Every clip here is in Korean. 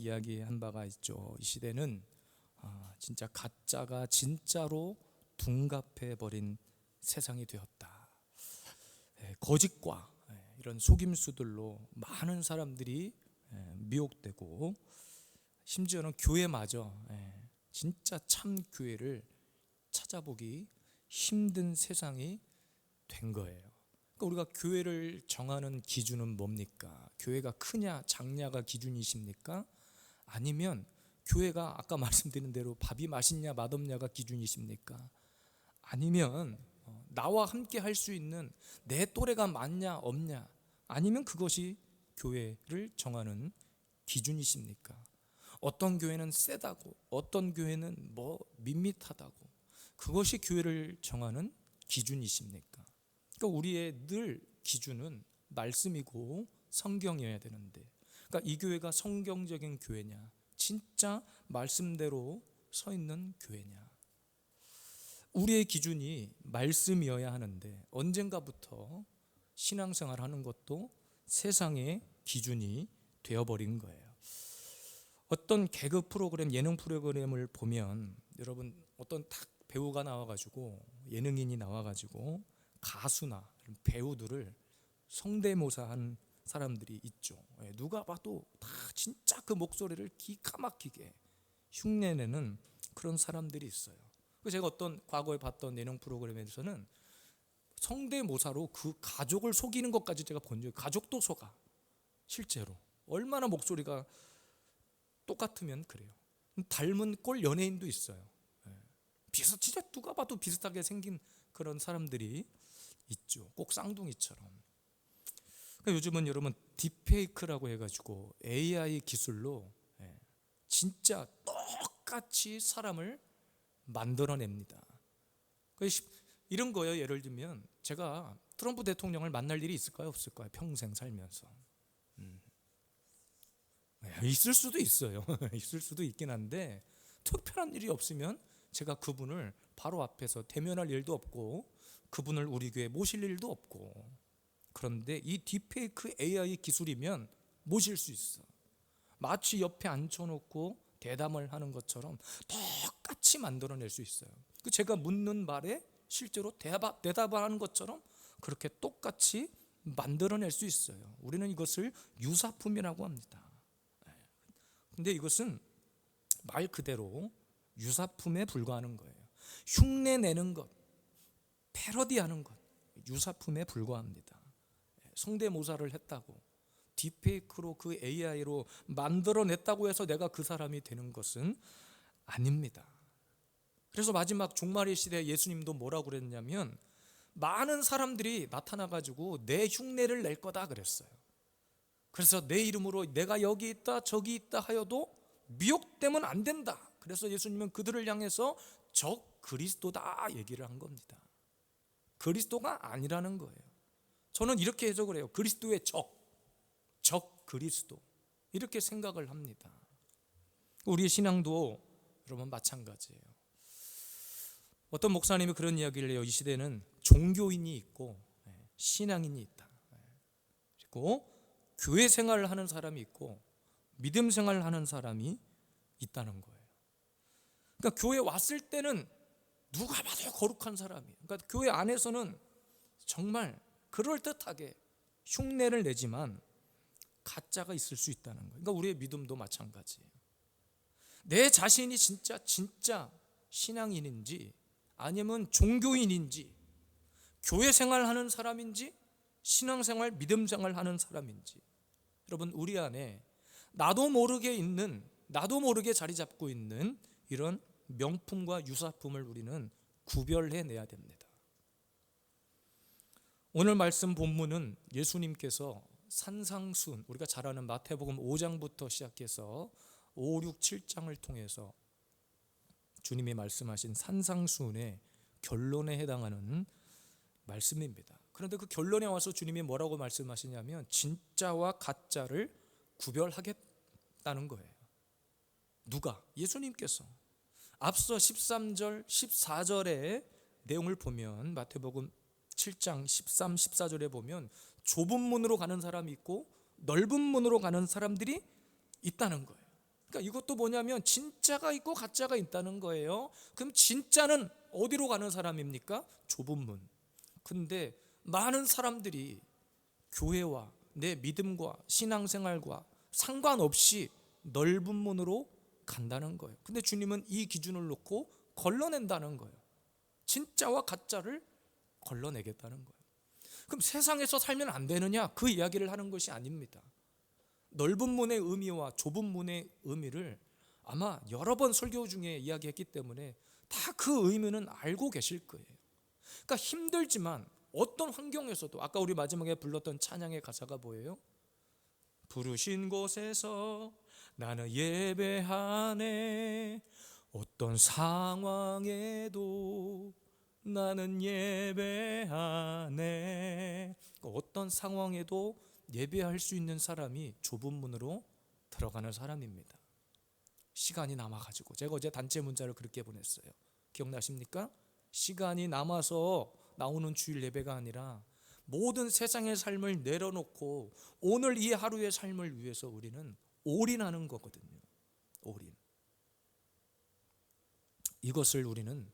이야기한 바가 있죠. 이 시대는 진짜 가짜가 진짜로 둔갑해 버린 세상이 되었다. 거짓과 이런 속임수들로 많은 사람들이 미혹되고, 심지어는 교회마저 진짜 참 교회를 찾아보기 힘든 세상이 된 거예요. 그러니까 우리가 교회를 정하는 기준은 뭡니까? 교회가 크냐 작냐가 기준이십니까? 아니면 교회가 아까 말씀드린 대로 밥이 맛있냐 맛없냐가 기준이십니까? 아니면 나와 함께 할 수 있는 내 또래가 많냐 없냐, 아니면 그것이 교회를 정하는 기준이십니까? 어떤 교회는 세다고, 어떤 교회는 밋밋하다고, 그것이 교회를 정하는 기준이십니까? 그러니까 우리의 늘 기준은 말씀이고 성경이어야 되는데, 그러니까 이 교회가 성경적인 교회냐, 진짜 말씀대로 서 있는 교회냐. 우리의 기준이 말씀이어야 하는데 언젠가부터 신앙생활 하는 것도 세상의 기준이 되어버린 거예요. 어떤 개그 프로그램, 예능 프로그램을 보면 여러분, 어떤 딱 배우가 나와가지고, 예능인이 나와가지고 가수나 배우들을 성대모사한 사람들이 있죠. 누가 봐도 다 진짜 그 목소리를 기가 막히게 흉내내는 그런 사람들이 있어요. 제가 어떤 과거에 봤던 예능 프로그램에서는 성대모사로 그 가족을 속이는 것까지 제가 본 적이, 가족도 속아 실제로. 얼마나 목소리가 똑같으면 그래요. 닮은 꼴 연예인도 있어요. 진짜 누가 봐도 비슷하게 생긴 그런 사람들이 있죠. 꼭 쌍둥이처럼. 그러니까 요즘은 여러분 딥페이크라고 해가지고 AI 기술로 진짜 똑같이 사람을 만들어냅니다. 이런 거예요. 예를 들면 제가 트럼프 대통령을 만날 일이 있을까요 없을까요? 평생 살면서. 있을 수도 있어요. 있을 수도 있긴 한데, 특별한 일이 없으면 제가 그분을 바로 앞에서 대면할 일도 없고, 그분을 우리 교회에 모실 일도 없고. 그런데 이 딥페이크 AI 기술이면 모실 수 있어. 마치 옆에 앉혀놓고 대담을 하는 것처럼 똑같이 만들어낼 수 있어요. 제가 묻는 말에 실제로 대답하는 것처럼 그렇게 똑같이 만들어낼 수 있어요. 우리는 이것을 유사품이라고 합니다. 근데 이것은 말 그대로 유사품에 불과하는 거예요. 흉내내는 것, 패러디하는 것, 유사품에 불과합니다. 성대모사를 했다고, 딥페이크로 그 AI로 만들어냈다고 해서 내가 그 사람이 되는 것은 아닙니다. 그래서 마지막 종말의 시대에 예수님도 뭐라고 그랬냐면, 많은 사람들이 나타나가지고 내 흉내를 낼 거다 그랬어요. 그래서 내 이름으로 내가 여기 있다 저기 있다 하여도 미혹되면 안 된다. 그래서 예수님은 그들을 향해서 적 그리스도다 얘기를 한 겁니다. 그리스도가 아니라는 거예요. 저는 이렇게 해석을 해요. 그리스도의 적 그리스도, 이렇게 생각을 합니다. 우리의 신앙도 여러분 마찬가지예요. 어떤 목사님이 그런 이야기를 해요. 이 시대는 종교인이 있고 신앙인이 있다. 그리고 교회 생활을 하는 사람이 있고 믿음 생활을 하는 사람이 있다는 거예요. 그러니까 교회 왔을 때는 누가 봐도 거룩한 사람이에요. 그러니까 교회 안에서는 정말 그럴듯하게 흉내를 내지만 가짜가 있을 수 있다는 거예요. 그러니까 우리의 믿음도 마찬가지예요. 내 자신이 진짜 신앙인인지, 아니면 종교인인지, 교회 생활하는 사람인지, 신앙생활, 믿음 생활하는 사람인지, 여러분 우리 안에 나도 모르게 자리 잡고 있는 이런 명품과 유사품을 우리는 구별해 내야 됩니다. 오늘 말씀 본문은 예수님께서 산상수훈, 우리가 잘 아는 마태복음 5장부터 시작해서 5, 6, 7장을 통해서 주님이 말씀하신 산상수훈의 결론에 해당하는 말씀입니다. 그런데 그 결론에 와서 주님이 뭐라고 말씀하시냐면 진짜와 가짜를 구별하겠다는 거예요. 누가? 예수님께서. 앞서 13절, 14절의 내용을 보면, 마태복음 7장 13, 14절에 보면 좁은 문으로 가는 사람이 있고 넓은 문으로 가는 사람들이 있다는 거예요. 그러니까 이것도 뭐냐면 진짜가 있고 가짜가 있다는 거예요. 그럼 진짜는 어디로 가는 사람입니까? 좁은 문. 근데 많은 사람들이 교회와 내 믿음과 신앙생활과 상관없이 넓은 문으로 간다는 거예요. 근데 주님은 이 기준을 놓고 걸러낸다는 거예요. 진짜와 가짜를 걸러내겠다는 거예요. 그럼 세상에서 살면 안 되느냐? 그 이야기를 하는 것이 아닙니다. 넓은 문의 의미와 좁은 문의 의미를 아마 여러 번 설교 중에 이야기했기 때문에 다 그 의미는 알고 계실 거예요. 그러니까 힘들지만 어떤 환경에서도, 아까 우리 마지막에 불렀던 찬양의 가사가 뭐예요? 부르신 곳에서 나는 예배하네. 어떤 상황에도 나는 예배하네. 어떤 상황에도 예배할 수 있는 사람이 좁은 문으로 들어가는 사람입니다. 시간이 남아가지고 제가 어제 단체 문자를 그렇게 보냈어요. 기억나십니까? 시간이 남아서 나오는 주일 예배가 아니라 모든 세상의 삶을 내려놓고 오늘 이 하루의 삶을 위해서 우리는 올인하는 거거든요. 올인. 이것을 우리는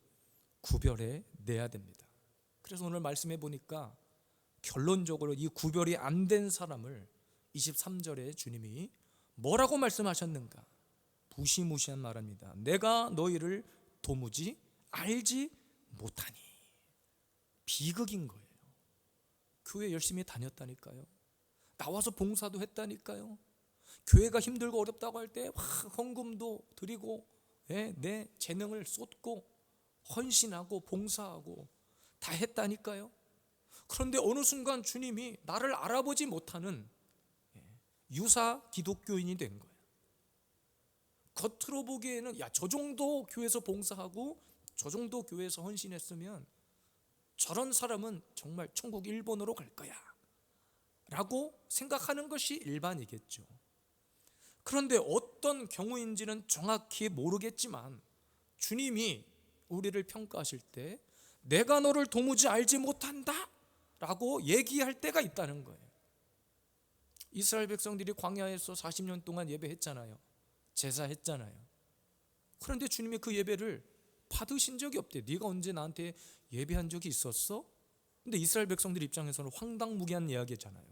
구별해 내야 됩니다. 그래서 오늘 말씀해 보니까 결론적으로 이 구별이 안 된 사람을 23절에 주님이 뭐라고 말씀하셨는가? 무시무시한 말입니다. 내가 너희를 도무지 알지 못하니. 비극인 거예요. 교회 열심히 다녔다니까요. 나와서 봉사도 했다니까요. 교회가 힘들고 어렵다고 할 때 헌금도 드리고 내 재능을 쏟고 헌신하고 봉사하고 다 했다니까요. 그런데 어느 순간 주님이 나를 알아보지 못하는 유사 기독교인이 된 거예요. 겉으로 보기에는 저 정도 교회에서 봉사하고 저 정도 교회에서 헌신했으면 저런 사람은 정말 천국 1번으로 갈 거야 라고 생각하는 것이 일반이겠죠. 그런데 어떤 경우인지는 정확히 모르겠지만 주님이 우리를 평가하실 때 내가 너를 도무지 알지 못한다 라고 얘기할 때가 있다는 거예요. 이스라엘 백성들이 광야에서 40년 동안 예배했잖아요. 제사했잖아요. 그런데 주님이 그 예배를 받으신 적이 없대. 네가 언제 나한테 예배한 적이 있었어? 근데 이스라엘 백성들 입장에서는 황당무계한 이야기잖아요.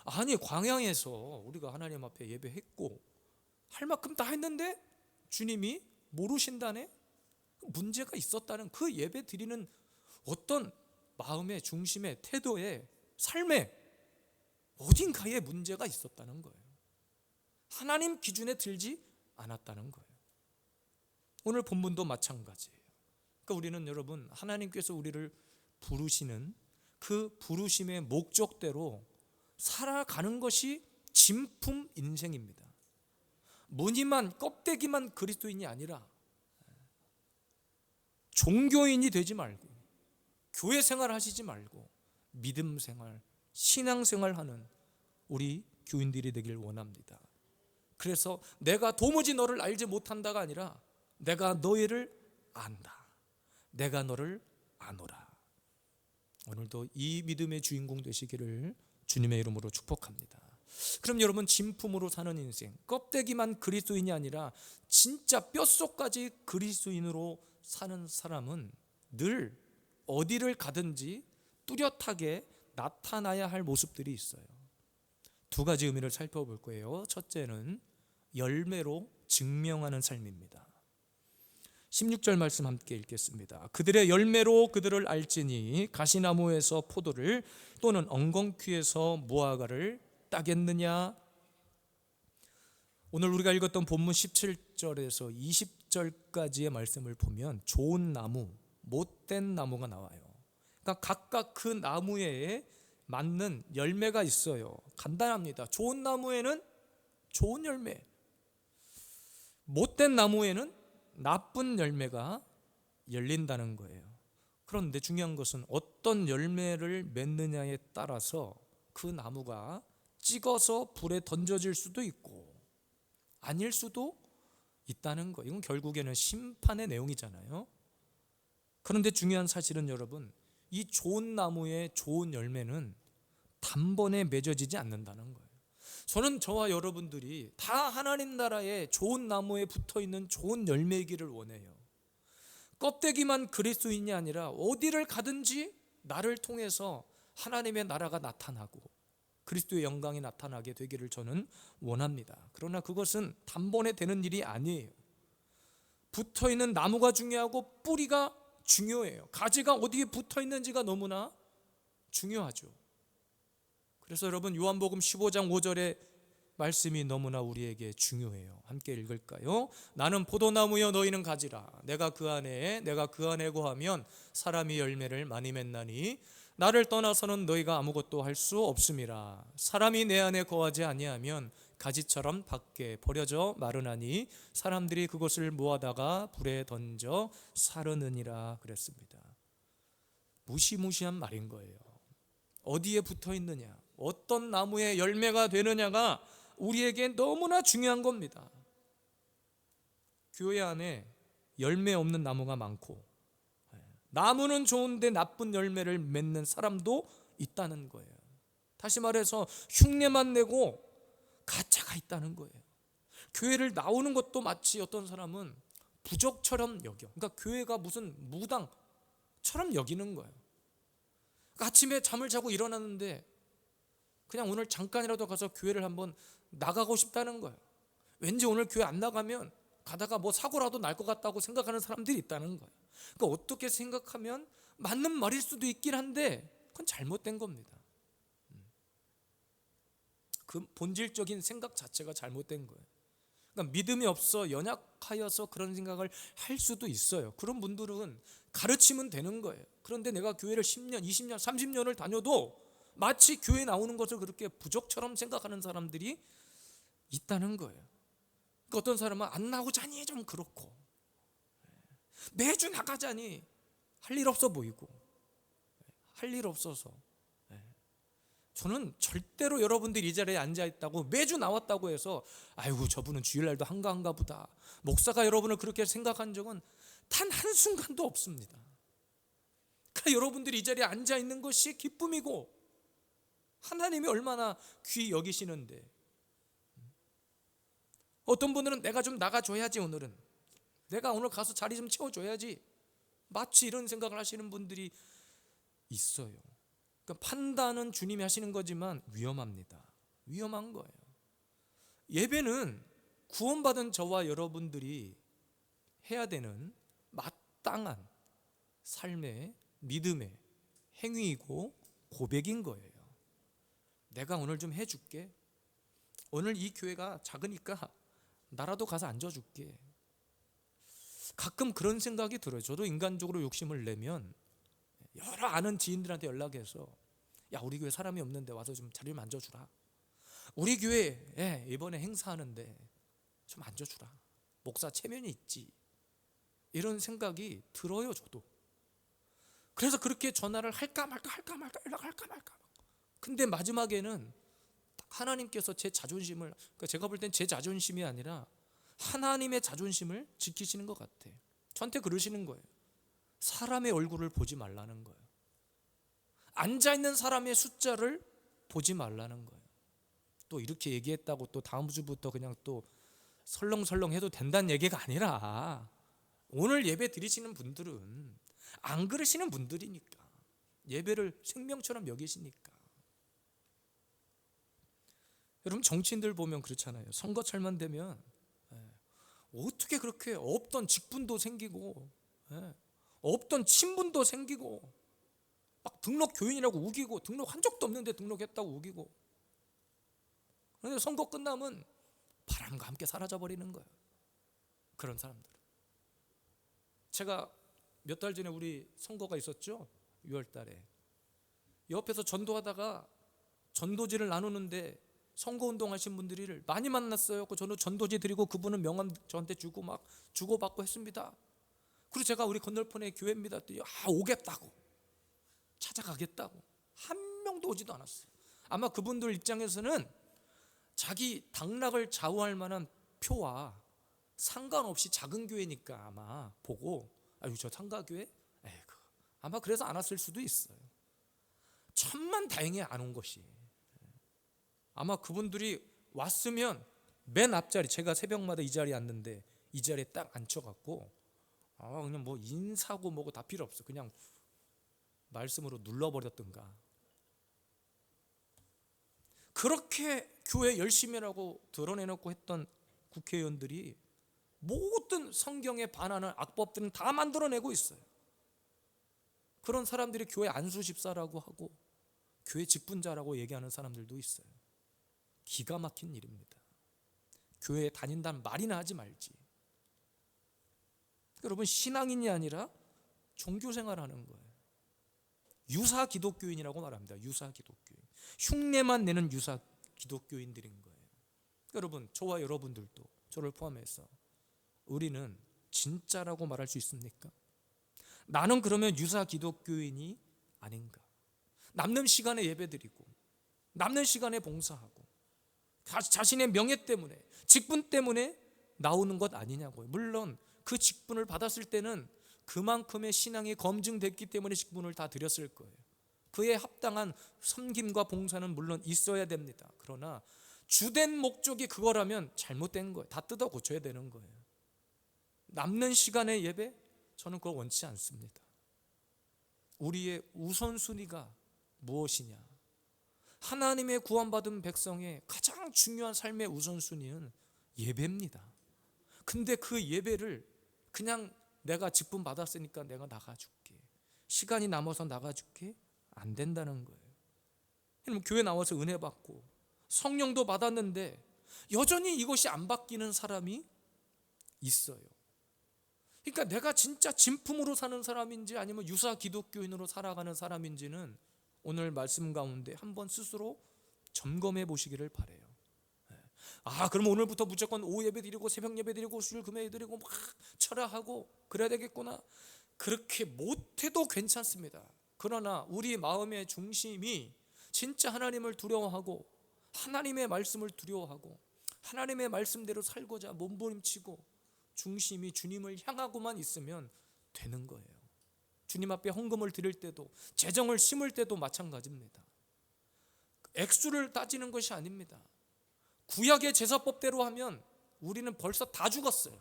아니 광야에서 우리가 하나님 앞에 예배했고 할 만큼 다 했는데 주님이 모르신다네? 문제가 있었다는, 그 예배 드리는 어떤 마음의 중심의 태도의 삶에 어딘가에 문제가 있었다는 거예요. 하나님 기준에 들지 않았다는 거예요. 오늘 본문도 마찬가지예요. 그러니까 우리는 여러분 하나님께서 우리를 부르시는 그 부르심의 목적대로 살아가는 것이 진품 인생입니다. 무늬만 껍데기만 그리스도인이 아니라 종교인이 되지 말고 교회 생활 하시지 말고 믿음 생활, 신앙 생활하는 우리 교인들이 되길 원합니다. 그래서 내가 도무지 너를 알지 못한다가 아니라 내가 너희를 안다. 내가 너를 아노라. 오늘도 이 믿음의 주인공 되시기를 주님의 이름으로 축복합니다. 그럼 여러분 진품으로 사는 인생, 껍데기만 그리스도인이 아니라 진짜 뼛속까지 그리스도인으로 사는 사람은 늘 어디를 가든지 뚜렷하게 나타나야 할 모습들이 있어요. 두 가지 의미를 살펴볼 거예요. 첫째는 열매로 증명하는 삶입니다. 16절 말씀 함께 읽겠습니다. 그들의 열매로 그들을 알지니 가시나무에서 포도를 또는 엉겅퀴에서 무화과를 따겠느냐. 오늘 우리가 읽었던 본문 17절에서 20절까지의 말씀을 보면 좋은 나무, 못된 나무가 나와요. 그러니까 각각 그 나무에 맞는 열매가 있어요. 간단합니다. 좋은 나무에는 좋은 열매, 못된 나무에는 나쁜 열매가 열린다는 거예요. 그런데 중요한 것은 어떤 열매를 맺느냐에 따라서 그 나무가 찍어서 불에 던져질 수도 있고 아닐 수도 있다는 거예요. 이건 결국에는 심판의 내용이잖아요. 그런데 중요한 사실은 여러분, 이 좋은 나무의 좋은 열매는 단번에 맺어지지 않는다는 거예요. 저는 저와 여러분들이 다 하나님 나라의 좋은 나무에 붙어있는 좋은 열매이기를 원해요. 껍데기만 그리스도인이 아니라 어디를 가든지 나를 통해서 하나님의 나라가 나타나고 그리스도의 영광이 나타나게 되기를 저는 원합니다. 그러나 그것은 단번에 되는 일이 아니에요. 붙어있는 나무가 중요하고 뿌리가 중요해요. 가지가 어디에 붙어있는지가 너무나 중요하죠. 그래서 여러분 요한복음 15장 5절의 말씀이 너무나 우리에게 중요해요. 함께 읽을까요? 나는 포도나무여 너희는 가지라. 내가 그 안에 거하면 사람이 열매를 많이 맺나니 나를 떠나서는 너희가 아무것도 할 수 없음이라. 사람이 내 안에 거하지 아니하면 가지처럼 밖에 버려져 마르나니 사람들이 그것을 모아다가 불에 던져 사르느니라 그랬습니다. 무시무시한 말인 거예요. 어디에 붙어 있느냐, 어떤 나무에 열매가 되느냐가 우리에게 너무나 중요한 겁니다. 교회 안에 열매 없는 나무가 많고 나무는 좋은데 나쁜 열매를 맺는 사람도 있다는 거예요. 다시 말해서 흉내만 내고 가짜가 있다는 거예요. 교회를 나오는 것도 마치 어떤 사람은 부적처럼 여겨. 그러니까 교회가 무슨 무당처럼 여기는 거예요. 그러니까 아침에 잠을 자고 일어났는데 그냥 오늘 잠깐이라도 가서 교회를 한번 나가고 싶다는 거예요. 왠지 오늘 교회 안 나가면 가다가 뭐 사고라도 날 것 같다고 생각하는 사람들이 있다는 거예요. 그러니까 어떻게 생각하면 맞는 말일 수도 있긴 한데 그건 잘못된 겁니다. 그 본질적인 생각 자체가 잘못된 거예요. 그러니까 믿음이 없어 연약하여서 그런 생각을 할 수도 있어요. 그런 분들은 가르치면 되는 거예요. 그런데 내가 교회를 10년, 20년, 30년을 다녀도 마치 교회 나오는 것을 그렇게 부족처럼 생각하는 사람들이 있다는 거예요. 그러니까 어떤 사람은 안 나오자니 좀 그렇고 매주 나가자니 할 일 없어 보이고 할 일 없어서 저는 절대로 여러분들이 이 자리에 앉아있다고 매주 나왔다고 해서 아이고 저분은 주일날도 한가한가 보다 목사가 여러분을 그렇게 생각한 적은 단 한순간도 없습니다. 그러니까 여러분들이 이 자리에 앉아있는 것이 기쁨이고 하나님이 얼마나 귀히 여기시는데 어떤 분들은 내가 좀 나가줘야지 오늘은 내가 오늘 가서 자리 좀 채워줘야지 마치 이런 생각을 하시는 분들이 있어요. 그러니까 판단은 주님이 하시는 거지만 위험합니다. 위험한 거예요. 예배는 구원받은 저와 여러분들이 해야 되는 마땅한 삶의 믿음의 행위이고 고백인 거예요. 내가 오늘 좀 해줄게. 오늘 이 교회가 작으니까 나라도 가서 앉아줄게. 가끔 그런 생각이 들어요. 저도 인간적으로 욕심을 내면 여러 아는 지인들한테 연락해서 야 우리 교회 사람이 없는데 와서 좀 자리 좀 앉아주라. 우리 교회에 이번에 행사하는데 좀 앉아주라. 목사 체면이 있지. 이런 생각이 들어요 저도. 그래서 그렇게 전화를 할까 말까 연락할까 말까. 근데 마지막에는 하나님께서 제 자존심을 그러니까 제가 볼 땐 제 자존심이 아니라 하나님의 자존심을 지키시는 것 같아. 저한테 그러시는 거예요. 사람의 얼굴을 보지 말라는 거예요. 앉아있는 사람의 숫자를 보지 말라는 거예요. 또 이렇게 얘기했다고 또 다음 주부터 그냥 또 설렁설렁 해도 된다는 얘기가 아니라 오늘 예배 드리시는 분들은 안 그러시는 분들이니까 예배를 생명처럼 여기시니까. 여러분 정치인들 보면 그렇잖아요. 선거철만 되면 어떻게 그렇게 없던 직분도 생기고 없던 친분도 생기고 막 등록 교인이라고 우기고 등록한 적도 없는데 등록했다고 우기고 그런데 선거 끝나면 바람과 함께 사라져버리는 거예요. 그런 사람들. 제가 몇 달 전에 우리 선거가 있었죠. 6월 달에 옆에서 전도하다가 전도지를 나누는데 선거운동 하신 분들을 많이 만났어요. 저는 전도지 드리고 그분은 명함 저한테 주고 막 주고받고 했습니다. 그리고 제가 우리 건널편에 교회입니다. 오겠다고 찾아가겠다고 한 명도 오지도 않았어요. 아마 그분들 입장에서는 자기 당락을 좌우할 만한 표와 상관없이 작은 교회니까 아마 보고 아유 저 상가교회? 에이구 아마 그래서 안 왔을 수도 있어요. 천만 다행히 안 온 것이 아마 그분들이 왔으면 맨 앞자리, 제가 새벽마다 이 자리에 앉는데 이 자리에 딱 앉혀갖고 그냥 뭐 인사고 뭐고 다 필요 없어. 그냥 말씀으로 눌러버렸던가. 그렇게 교회 열심히 하라고 드러내놓고 했던 국회의원들이 모든 성경에 반하는 악법들은 다 만들어내고 있어요. 그런 사람들이 교회 안수집사라고 하고 교회 직분자라고 얘기하는 사람들도 있어요. 기가 막힌 일입니다. 교회에 다닌다는 말이나 하지 말지. 여러분, 신앙인이 아니라 종교생활하는 거예요. 유사 기독교인이라고 말합니다. 유사 기독교인. 흉내만 내는 유사 기독교인들인 거예요. 여러분, 저와 여러분들도, 저를 포함해서 우리는 진짜라고 말할 수 있습니까? 나는 그러면 유사 기독교인이 아닌가? 남는 시간에 예배드리고 남는 시간에 봉사하고 자신의 명예 때문에, 직분 때문에 나오는 것 아니냐고요. 물론 그 직분을 받았을 때는 그만큼의 신앙이 검증됐기 때문에 직분을 다 드렸을 거예요. 그에 합당한 섬김과 봉사는 물론 있어야 됩니다. 그러나 주된 목적이 그거라면 잘못된 거예요. 다 뜯어 고쳐야 되는 거예요. 남는 시간의 예배, 저는 그걸 원치 않습니다. 우리의 우선순위가 무엇이냐? 하나님의 구원받은 백성의 가장 중요한 삶의 우선순위는 예배입니다. 근데 그 예배를 그냥 내가 직분 받았으니까 내가 나가줄게, 시간이 남아서 나가줄게, 안 된다는 거예요. 여러분, 교회 나와서 은혜 받고 성령도 받았는데 여전히 이것이 안 바뀌는 사람이 있어요. 그러니까 내가 진짜 진품으로 사는 사람인지 아니면 유사 기독교인으로 살아가는 사람인지는 오늘 말씀 가운데 한번 스스로 점검해 보시기를 바라요. 그럼 오늘부터 무조건 오후 예배 드리고 새벽 예배 드리고 수요일 금요일 드리고 막 철야하고 그래야 되겠구나. 그렇게 못해도 괜찮습니다. 그러나 우리 마음의 중심이 진짜 하나님을 두려워하고 하나님의 말씀을 두려워하고 하나님의 말씀대로 살고자 몸부림치고 중심이 주님을 향하고만 있으면 되는 거예요. 주님 앞에 헌금을 드릴 때도, 재정을 심을 때도 마찬가지입니다. 액수를 따지는 것이 아닙니다. 구약의 제사법대로 하면 우리는 벌써 다 죽었어요.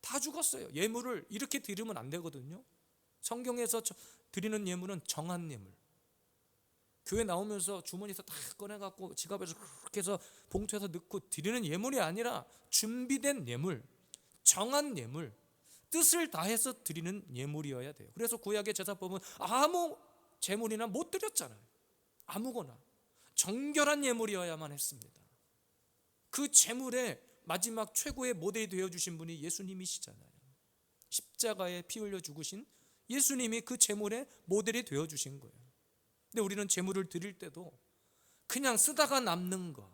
다 죽었어요. 예물을 이렇게 드리면 안 되거든요. 성경에서 드리는 예물은 정한 예물. 교회 나오면서 주머니에서 다 꺼내갖고 지갑에서 그렇게 해서 봉투에서 넣고 드리는 예물이 아니라 준비된 예물, 정한 예물, 뜻을 다해서 드리는 예물이어야 돼요. 그래서 구약의 제사법은 아무 제물이나 못 드렸잖아요. 아무거나 정결한 예물이어야만 했습니다. 그 제물의 마지막 최고의 모델이 되어주신 분이 예수님이시잖아요. 십자가에 피 흘려 죽으신 예수님이 그 제물의 모델이 되어주신 거예요. 근데 우리는 제물을 드릴 때도 그냥 쓰다가 남는 거,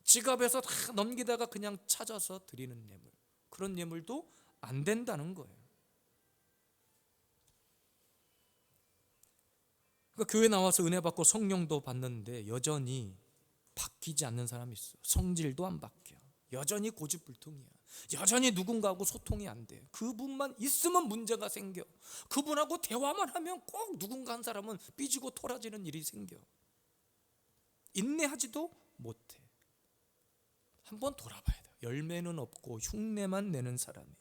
지갑에서 다 넘기다가 그냥 찾아서 드리는 예물, 그런 예물도 안 된다는 거예요. 그러니까 교회 나와서 은혜 받고 성령도 받는데 여전히 바뀌지 않는 사람이 있어. 성질도 안 바뀌어. 여전히 고집불통이야. 여전히 누군가하고 소통이 안 돼. 그분만 있으면 문제가 생겨. 그분하고 대화만 하면 꼭 누군가 한 사람은 삐지고 토라지는 일이 생겨. 인내하지도 못해. 한번 돌아봐야 돼. 열매는 없고 흉내만 내는 사람이에요.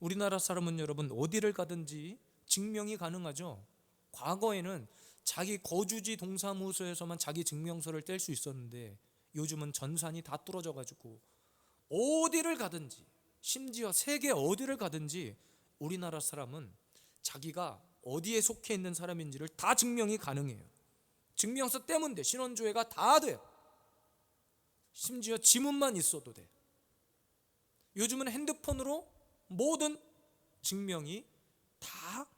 우리나라 사람은 여러분 어디를 가든지 증명이 가능하죠. 과거에는 자기 거주지 동사무소에서만 자기 증명서를 뗄 수 있었는데 요즘은 전산이 다 뚫어져 가지고 어디를 가든지, 심지어 세계 어디를 가든지 우리나라 사람은 자기가 어디에 속해 있는 사람인지를 다 증명이 가능해요. 증명서 떼면 돼. 신원조회가 다 돼. 심지어 지문만 있어도 돼. 요즘은 핸드폰으로 모든 증명이 다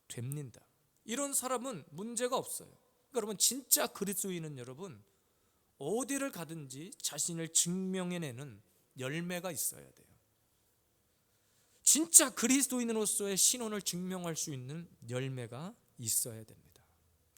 됩니다. 이런 사람은 문제가 없어요. 그러니까 여러분, 진짜 그리스도인은 여러분 어디를 가든지 자신을 증명해내는 열매가 있어야 돼요. 진짜 그리스도인으로서의 신원을 증명할 수 있는 열매가 있어야 됩니다.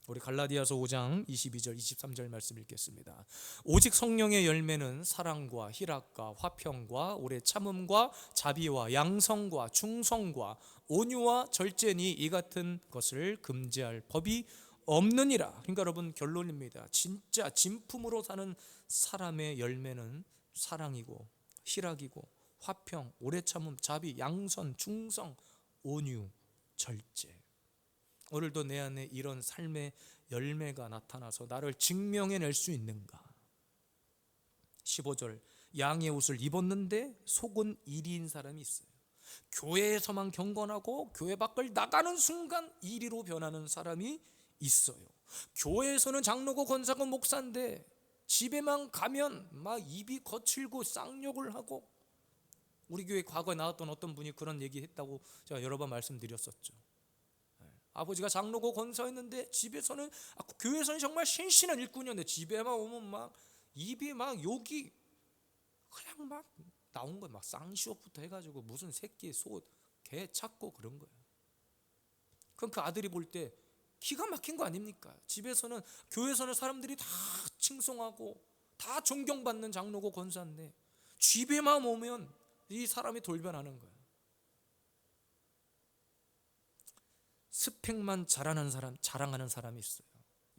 우리 갈라디아서 5장 22절 23절 말씀 읽겠습니다. 오직 성령의 열매는 사랑과 희락과 화평과 오래 참음과 자비와 양성과 충성과 온유와 절제니 이 같은 것을 금지할 법이 없느니라. 그러니까 여러분 결론입니다. 진짜 진품으로 사는 사람의 열매는 사랑이고 희락이고 화평, 오래 참음, 자비, 양선, 충성, 온유, 절제. 오늘도 내 안에 이런 삶의 열매가 나타나서 나를 증명해낼 수 있는가? 15절, 양의 옷을 입었는데 속은 이리인 사람이 있어요. 교회에서만 경건하고 교회 밖을 나가는 순간 이리로 변하는 사람이 있어요. 교회에서는 장로고 권사고 목사인데 집에만 가면 막 입이 거칠고 쌍욕을 하고, 우리 교회 과거에 나왔던 어떤 분이 그런 얘기했다고 제가 여러 번 말씀드렸었죠. 아버지가 장로고 권사였는데 집에서는, 교회에서는 정말 신실한 일꾼이었는데 집에만 오면 막 입이 막 욕이 그냥 막 나온 거예요. 막 쌍시옷부터 해가지고 무슨 새끼, 소, 개 찾고 그런 거예요. 그럼 그 아들이 볼 때 기가 막힌 거 아닙니까? 집에서는, 교회에서는 사람들이 다 칭송하고 다 존경받는 장로고 권사인데 집에만 오면 이 사람이 돌변하는 거예요. 스펙만 자랑하는 사람이 있어요.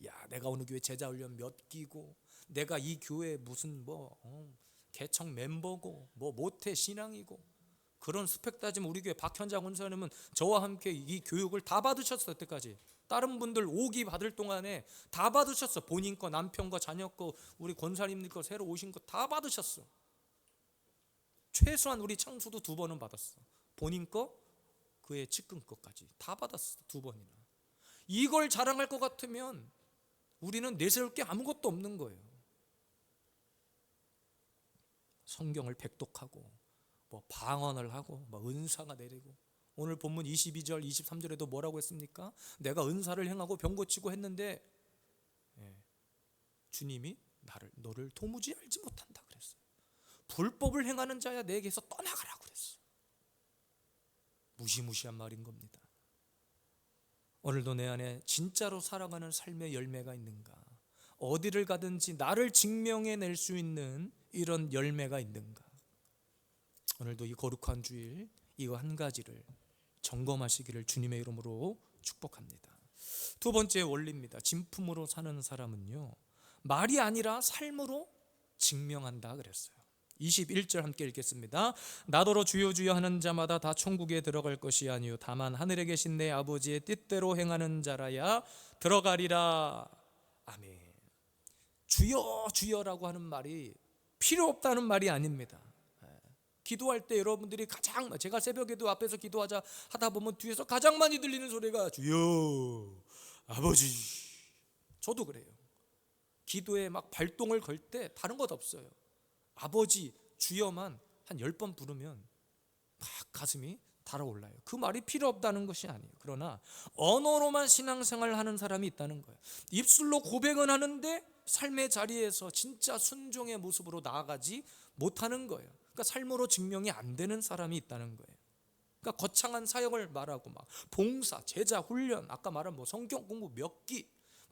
야, 내가 어느 교회 제자 훈련 몇 기고, 내가 이 교회 무슨 개척 멤버고, 모태 신앙이고, 그런 스펙 따지면 우리 교회 박현장 권사님은 저와 함께 이 교육을 다 받으셨어. 여태까지 다른 분들 5기 받을 동안에 다 받으셨어. 본인 거, 남편 거, 자녀 거, 우리 권사님들 거, 새로 오신 거 다 받으셨어. 최소한 우리 창수도 2번은 받았어. 본인 거, 그의 측근 것까지 다 받았어. 2번이나. 이걸 자랑할 것 같으면 우리는 내세울 게 아무것도 없는 거예요. 성경을 백독하고 방언을 하고 은사가 내리고, 오늘 본문 22절 23절에도 뭐라고 했습니까? 내가 은사를 행하고 병 고치고 했는데 주님이 너를 도무지 알지 못한다 그랬어요. 불법을 행하는 자야 내게서 떠나가라 그랬어요. 무시무시한 말인 겁니다. 오늘도 내 안에 진짜로 살아가는 삶의 열매가 있는가? 어디를 가든지 나를 증명해낼 수 있는 이런 열매가 있는가? 오늘도 이 거룩한 주일 이거 한 가지를 점검하시기를 주님의 이름으로 축복합니다. 2번째 원리입니다. 진품으로 사는 사람은요, 말이 아니라 삶으로 증명한다 그랬어요. 21절 함께 읽겠습니다. 나더러 주여 주여 하는 자마다 다 천국에 들어갈 것이 아니요 다만 하늘에 계신 내 아버지의 뜻대로 행하는 자라야 들어가리라. 아멘. 주여 주여라고 하는 말이 필요 없다는 말이 아닙니다. 기도할 때 여러분들이 가장, 제가 새벽에도 앞에서 기도하자 하다 보면 뒤에서 가장 많이 들리는 소리가 주여 아버지. 저도 그래요. 기도에 막 발동을 걸 때 다른 것 없어요. 아버지 주여만 한 10번 부르면 막 가슴이 달아올라요. 그 말이 필요 없다는 것이 아니에요. 그러나 언어로만 신앙생활을 하는 사람이 있다는 거예요. 입술로 고백은 하는데 삶의 자리에서 진짜 순종의 모습으로 나아가지 못하는 거예요. 그러니까 삶으로 증명이 안 되는 사람이 있다는 거예요. 그러니까 거창한 사역을 말하고 막 봉사, 제자 훈련, 아까 말한 성경 공부 몇 기,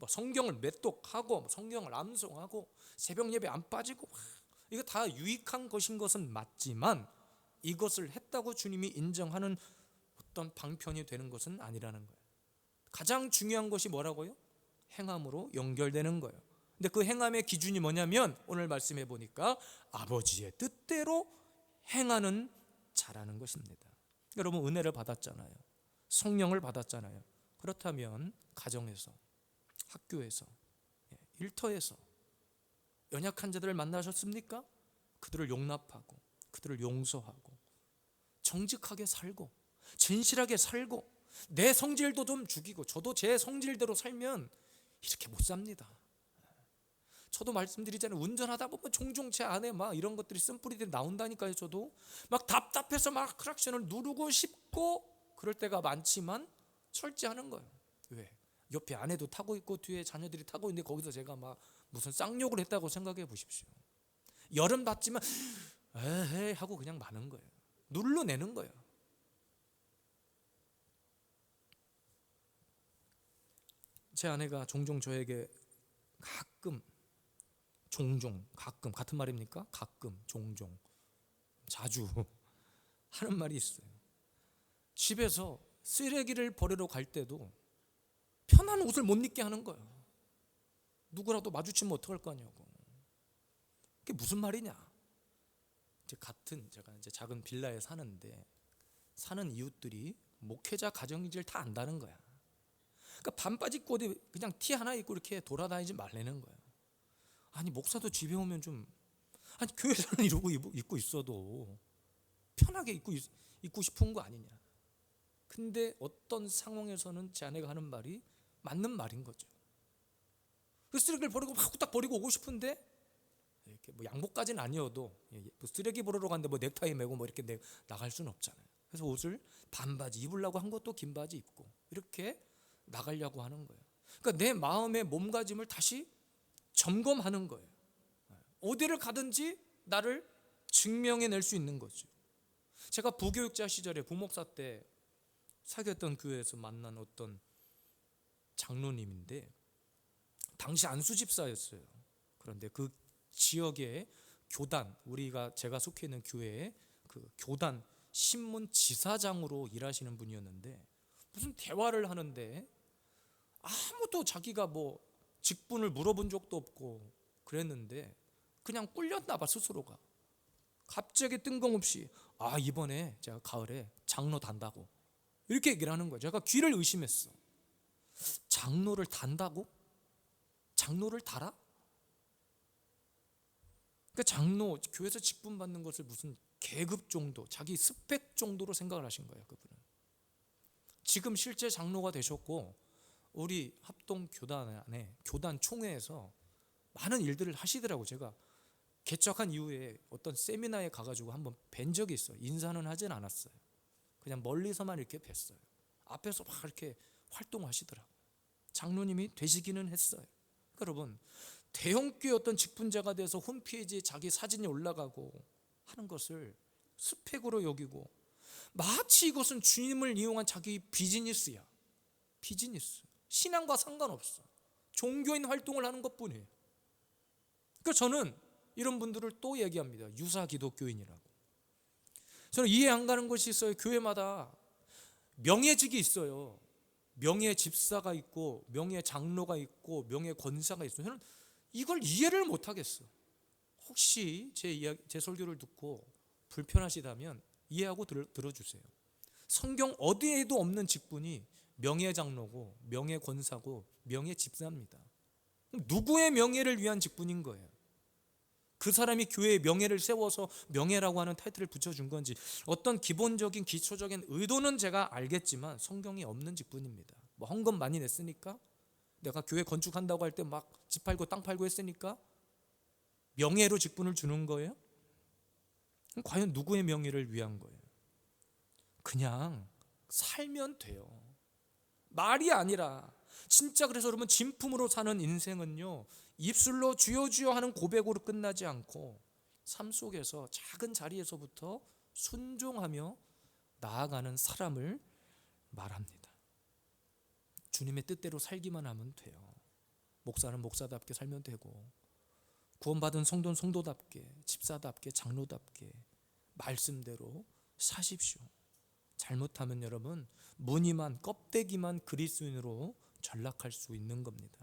성경을 맺독하고 성경을 암송하고 새벽 예배 안 빠지고, 이거 다 유익한 것인 것은 맞지만 이것을 했다고 주님이 인정하는 어떤 방편이 되는 것은 아니라는 거예요. 가장 중요한 것이 뭐라고요? 행함으로 연결되는 거예요. 근데 그 행함의 기준이 뭐냐면 오늘 말씀해 보니까 아버지의 뜻대로 행하는 자라는 것입니다. 여러분 은혜를 받았잖아요. 성령을 받았잖아요. 그렇다면 가정에서, 학교에서, 일터에서 연약한 자들을 만나셨습니까? 그들을 용납하고 그들을 용서하고 정직하게 살고 진실하게 살고 내 성질도 좀 죽이고, 저도 제 성질대로 살면 이렇게 못 삽니다. 저도 말씀드리잖아요. 운전하다 보면 종종 제 안에 막 이런 것들이 쓴뿌리들이 나온다니까요. 저도 막 답답해서 막 크락션을 누르고 싶고 그럴 때가 많지만 철저하는 거예요. 왜? 옆에 아내도 타고 있고 뒤에 자녀들이 타고 있는데 거기서 제가 막 무슨 쌍욕을 했다고 생각해 보십시오. 열은 받지만 에헤이 하고 그냥 마는 거예요. 눌러내는 거예요. 제 아내가 종종 저에게 가끔 같은 말입니까? 가끔, 종종, 자주 하는 말이 있어요. 집에서 쓰레기를 버리러 갈 때도 편한 옷을 못 입게 하는 거야. 누구라도 마주치면 어떡할 거냐고. 그게 무슨 말이냐. 제가 이제 작은 빌라에 사는데 사는 이웃들이 목회자 가정인지를 다 안다는 거야. 그러니까 반바지 입고 어디 그냥 티 하나 입고 이렇게 돌아다니지 말라는 거야. 아니 목사도 집에 오면 좀, 아니 교회에서는 이러고 입고 있어도 편하게 입고 싶은 거 아니냐. 근데 어떤 상황에서는 제 아내가 하는 말이 맞는 말인 거죠. 그 쓰레기를 버리고 막 후딱 버리고 오고 싶은데, 이렇게 뭐 양복까지는 아니어도 쓰레기 버리러 갔는데 뭐 넥타이 메고 뭐 이렇게 나갈 수는 없잖아요. 그래서 옷을 반바지 입으려고 한 것도 긴 바지 입고 이렇게 나가려고 하는 거예요. 그러니까 내 마음의 몸가짐을 다시 점검하는 거예요. 어디를 가든지 나를 증명해낼 수 있는 거죠. 제가 부교육자 시절에 부목사 때 사귀었던 교회에서 만난 어떤 장로님인데 당시 안수 집사였어요. 그런데 그 지역의 교단, 제가 속해 있는 교회의 그 교단 신문 지사장으로 일하시는 분이었는데, 무슨 대화를 하는데 아무도 자기가 뭐 직분을 물어본 적도 없고 그랬는데 그냥 꿀렸나 봐 스스로가. 갑자기 뜬금없이 이번에 제가 가을에 장로 단다고 이렇게 얘기를 하는 거예요. 제가 귀를 의심했어. 장로를 단다고? 장로를 달아? 그러니까 장로, 교회에서 직분 받는 것을 무슨 계급 정도, 자기 스펙 정도로 생각을 하신 거예요. 그분은 지금 실제 장로가 되셨고 우리 합동 교단 안에 교단 총회에서 많은 일들을 하시더라고요. 제가 개척한 이후에 어떤 세미나에 가가지고 한번 뵌 적이 있어요. 인사는 하진 않았어요. 그냥 멀리서만 이렇게 뵀어요. 앞에서 막 이렇게 활동하시더라고요. 장로님이 되시기는 했어요. 그러니까 여러분, 대형교회 어떤 직분자가 돼서 홈페이지에 자기 사진이 올라가고 하는 것을 스펙으로 여기고 마치 이것은 주님을 이용한 자기 비즈니스야. 비즈니스. 신앙과 상관없어. 종교인 활동을 하는 것뿐이에요. 그러니까 저는 이런 분들을 또 얘기합니다. 유사 기독교인이라고. 저는 이해 안 가는 것이 있어요. 교회마다 명예직이 있어요. 명예 집사가 있고 명예 장로가 있고 명예 권사가 있어요. 저는 이걸 이해를 못 하겠어. 혹시 제 설교를 듣고 불편하시다면 이해하고 들어주세요. 성경 어디에도 없는 직분이 명예 장로고 명예 권사고 명예 집사입니다. 누구의 명예를 위한 직분인 거예요? 그 사람이 교회의 명예를 세워서 명예라고 하는 타이틀을 붙여준 건지 어떤 기본적인 기초적인 의도는 제가 알겠지만 성경이 없는 직분입니다. 뭐 헌금 많이 냈으니까, 내가 교회 건축한다고 할 때 막 집 팔고 땅 팔고 했으니까 명예로 직분을 주는 거예요? 과연 누구의 명예를 위한 거예요? 그냥 살면 돼요. 말이 아니라 진짜. 그래서 여러분, 진품으로 사는 인생은요, 입술로 주여 주여 하는 고백으로 끝나지 않고 삶 속에서 작은 자리에서부터 순종하며 나아가는 사람을 말합니다. 주님의 뜻대로 살기만 하면 돼요. 목사는 목사답게 살면 되고, 구원받은 성도는 성도답게, 집사답게, 장로답게 말씀대로 사십시오. 잘못하면 여러분, 무늬만 껍데기만 그리스도인으로 전락할 수 있는 겁니다.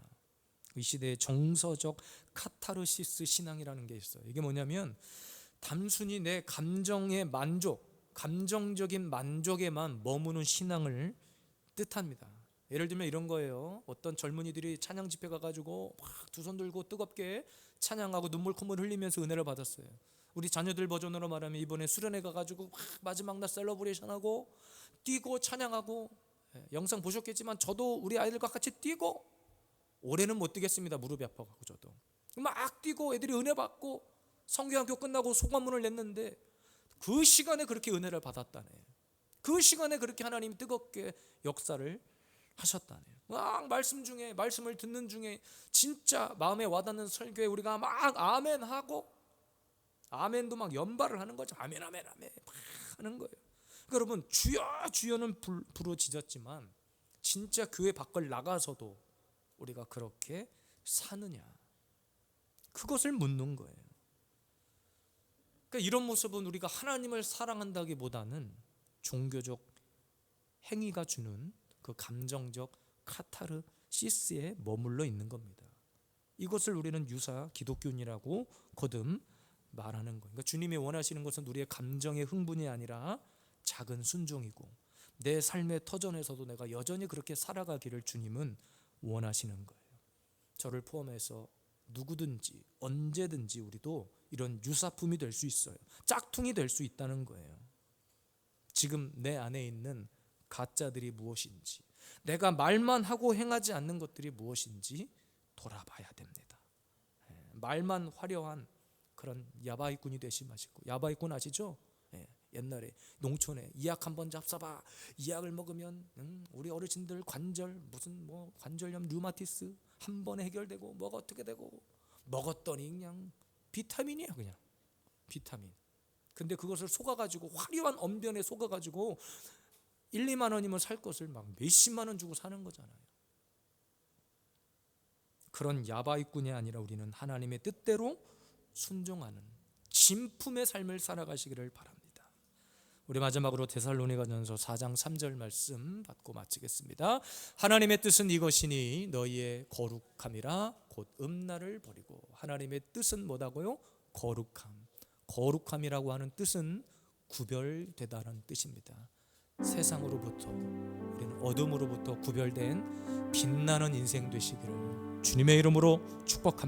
이 시대의 정서적 카타르시스 신앙이라는 게 있어요. 이게 뭐냐면 단순히 내 감정의 만족, 감정적인 만족에만 머무는 신앙을 뜻합니다. 예를 들면 이런 거예요. 어떤 젊은이들이 찬양 집회 가가지고 막 두 손 들고 뜨겁게 찬양하고 눈물 콧물 흘리면서 은혜를 받았어요. 우리 자녀들 버전으로 말하면 이번에 수련회 가가지고 마지막 날 셀러브레이션하고 뛰고 찬양하고, 영상 보셨겠지만 저도 우리 아이들과 같이 뛰고, 올해는 못 뛰겠습니다. 무릎이 아파가지고 저도 막 뛰고 애들이 은혜 받고 성경학교 끝나고 소감문을 냈는데 그 시간에 그렇게 은혜를 받았다네. 그 시간에 그렇게 하나님이 뜨겁게 역사를 하셨다네요. 막 말씀 중에, 말씀을 듣는 중에 진짜 마음에 와닿는 설교에 우리가 막 아멘하고, 아멘도 막 연발을 하는 거죠. 아멘 아멘 아멘 막 하는 거예요. 그러니까 여러분, 주여 주여는 부르짖었지만 진짜 교회 밖을 나가서도 우리가 그렇게 사느냐, 그것을 묻는 거예요. 그러니까 이런 모습은 우리가 하나님을 사랑한다기보다는 종교적 행위가 주는 그 감정적 카타르 시스에 머물러 있는 겁니다. 이것을 우리는 유사 기독교인이라고 거듭 말하는 거예요. 그러니까 주님이 원하시는 것은 우리의 감정의 흥분이 아니라 작은 순종이고, 내 삶의 터전에서도 내가 여전히 그렇게 살아가기를 주님은 원하시는 거예요. 저를 포함해서 누구든지 언제든지 우리도 이런 유사품이 될 수 있어요. 짝퉁이 될 수 있다는 거예요. 지금 내 안에 있는 가짜들이 무엇인지, 내가 말만 하고 행하지 않는 것들이 무엇인지 돌아봐야 됩니다. 말만 화려한 그런 야바이꾼이 되지 마시고, 야바이꾼 아시죠? 옛날에 농촌에 이 약 한번 잡숴봐, 이 약을 먹으면 우리 어르신들 관절 무슨 뭐 관절염 류마티스 한 번에 해결되고 뭐가 어떻게 되고, 먹었더니 그냥 비타민이야, 그냥 비타민. 근데 그것을 속아가지고 화려한 언변에 속아가지고 1, 2만 원이면 살 것을 막 몇십만 원 주고 사는 거잖아요. 그런 야바이꾼이 아니라 우리는 하나님의 뜻대로 순종하는 진품의 삶을 살아가시기를 바랍니다. 우리 마지막으로 데살로니가전서 4장 3절 말씀 받고 마치겠습니다. 하나님의 뜻은 이것이니 너희의 거룩함이라 곧 음란을 버리고. 하나님의 뜻은 뭐다고요? 거룩함. 거룩함이라고 하는 뜻은 구별되다라는 뜻입니다. 세상으로부터, 우리는 어둠으로부터 구별된 빛나는 인생 되시기를 주님의 이름으로 축복합니다.